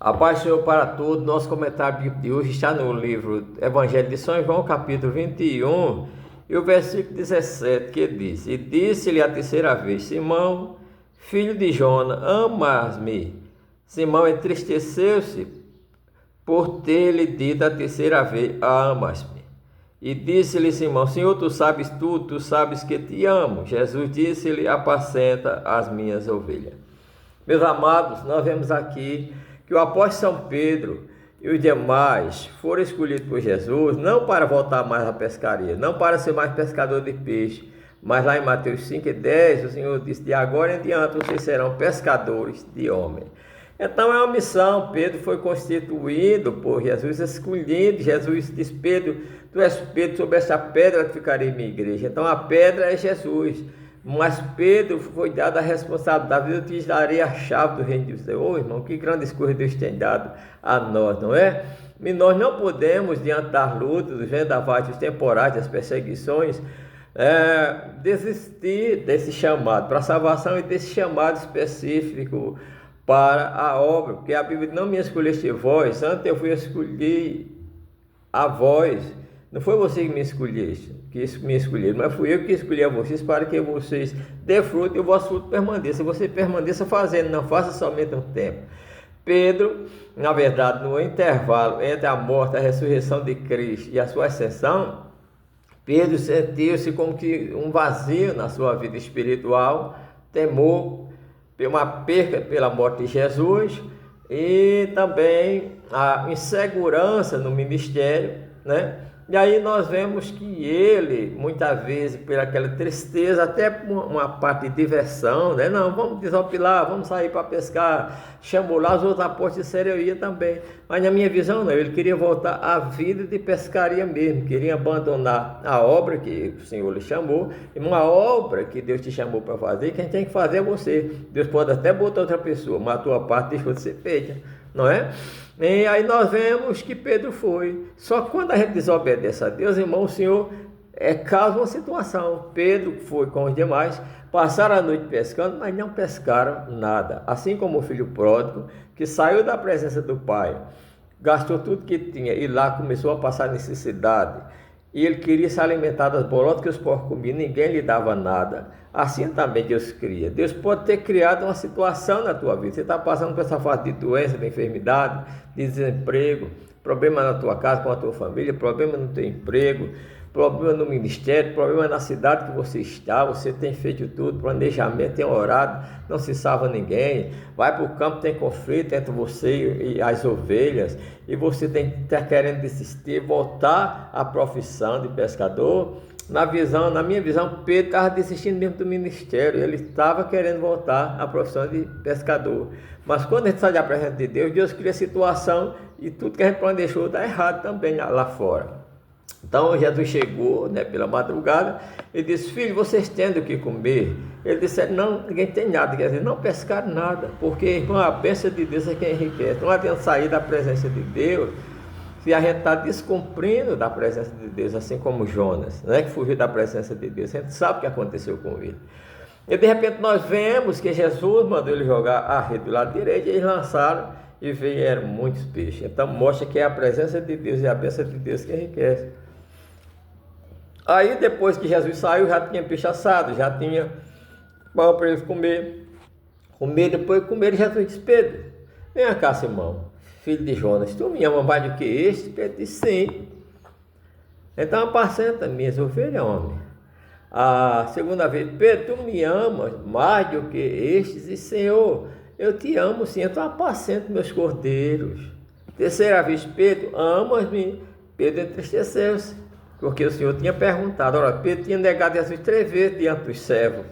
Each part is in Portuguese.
A paz do Senhor para todos. Nosso comentário bíblico de hoje está no livro Evangelho de São João, capítulo 21, e o versículo 17, que diz: E disse-lhe a terceira vez: Simão, filho de Jonas, amas-me? Simão entristeceu-se por ter-lhe dito a terceira vez: Amas-me? E disse-lhe Simão: Senhor, tu sabes tudo, tu sabes que te amo. Jesus disse-lhe: Apacenta as minhas ovelhas. Meus amados, nós vemos aqui que o apóstolo São Pedro e os demais foram escolhidos por Jesus não para voltar mais à pescaria, não para ser mais pescador de peixe, mas lá em Mateus 5:10 o Senhor disse: de agora em diante vocês serão pescadores de homens. Então é uma missão. Pedro foi constituído por Jesus, escolhido. Jesus disse: Pedro, tu és Pedro, sobre esta pedra ficarei minha igreja. Então a pedra é Jesus. Mas Pedro foi dado a responsabilidade: eu te darei a chave do reino de Deus. Oh, irmão, que grandes coisas Deus tem dado a nós, não é? E nós não podemos, diante das lutas, dos vendavais, dos temporais, das perseguições, desistir desse chamado para a salvação e desse chamado específico para a obra, porque a Bíblia: não me escolheste vós, antes eu fui escolher a vós. Não foi você que me escolheste, mas fui eu que escolhi a vocês para que vocês dê fruto e o vosso fruto permaneça. Você permaneça fazendo, não faça somente um tempo. Pedro, na verdade, no intervalo entre a morte e a ressurreição de Cristo e a sua ascensão, Pedro sentiu-se como que um vazio na sua vida espiritual, temor, uma perca pela morte de Jesus e também a insegurança no ministério, né? E aí nós vemos que ele, muitas vezes, por aquela tristeza, até uma parte de diversão, né? Não, vamos desopilar, vamos sair para pescar. Chamou lá os outros apóstolos, disseram: eu ia também. Mas na minha visão não, ele queria voltar à vida de pescaria mesmo, queria abandonar a obra que o Senhor lhe chamou, uma obra que Deus te chamou para fazer. Quem tem que fazer é você. Deus pode até botar outra pessoa, mas a tua parte deixou de ser feita, não é? E aí nós vemos que Pedro foi. Só que quando a gente desobedece a Deus, irmão, o Senhor causa uma situação. Pedro foi com os demais, passaram a noite pescando, mas não pescaram nada. Assim como o filho pródigo, que saiu da presença do pai, gastou tudo que tinha e lá começou a passar necessidade. E ele queria se alimentar das bolotas que os porcos comiam, ninguém lhe dava nada. Assim também Deus cria. Deus pode ter criado uma situação na tua vida. Você está passando por essa fase de doença, de enfermidade, de desemprego, problema na tua casa, com a tua família, problema no teu emprego, problema no ministério, problema na cidade que você está. Você tem feito tudo, planejamento, tem orado, não se salva ninguém. Vai para o campo, tem conflito entre você e as ovelhas, e você está querendo desistir, voltar à profissão de pescador. Na minha visão, Pedro estava desistindo mesmo do ministério. Ele estava querendo voltar à profissão de pescador. Mas quando a gente sai da presença de Deus, Deus cria a situação e tudo que a gente planejou dá errado também lá fora. Então Jesus chegou, né, pela madrugada e disse: filho, vocês têm o que comer? Ele disse: não, ninguém tem nada. Quer dizer, não pescaram nada, porque, irmão, a bênção de Deus é quem enriquece. Não adianta sair da presença de Deus se a gente está descumprindo da presença de Deus, assim como Jonas, né, que fugiu da presença de Deus. A gente sabe o que aconteceu com ele. E de repente nós vemos que Jesus mandou ele jogar a rede do lado direito, e eles lançaram e vieram muitos peixes. Então mostra que é a presença de Deus e a bênção de Deus que enriquece. Aí depois que Jesus saiu, já tinha peixe assado, já tinha pão para eles comer. Depois de comer, Jesus disse: Pedro, vem cá, Simão, filho de Jonas, tu me ama mais do que este? Pedro disse: sim. Então apacenta minhas ovelhas, homem. A segunda vez: Pedro, tu me amas mais do que estes? E Senhor, eu te amo sim, então apacenta meus cordeiros. Terceira vez: Pedro, amas-me? Pedro entristeceu-se, porque o Senhor tinha perguntado. Ora, Pedro tinha negado Jesus 3 vezes diante dos servos,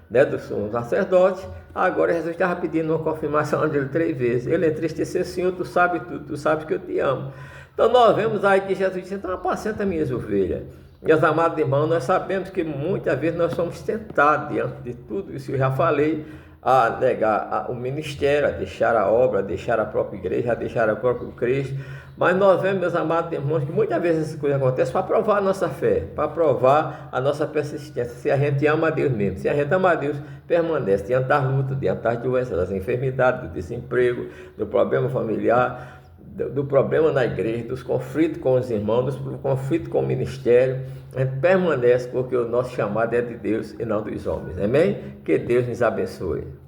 né, do sumo sacerdote. Agora Jesus estava pedindo uma confirmação dele 3 vezes. Ele entristeceu: Senhor, tu sabes tudo, tu sabes que eu te amo. Então nós vemos aí que Jesus disse: então apacenta minhas ovelhas. Meus amados irmãos, nós sabemos que muitas vezes nós somos tentados diante de tudo isso que eu já falei, a negar o ministério, a deixar a obra, a deixar a própria igreja, a deixar o próprio Cristo. Mas nós vemos, meus amados irmãos, que muitas vezes essas coisas acontecem para provar a nossa fé, para provar a nossa persistência, se a gente ama a Deus mesmo. Se a gente ama a Deus, permanece diante das lutas, diante das doenças, das enfermidades, do desemprego, do problema familiar, do problema na igreja, dos conflitos com os irmãos, do conflito com o ministério. A gente permanece porque o nosso chamado é de Deus e não dos homens. Amém? Que Deus nos abençoe.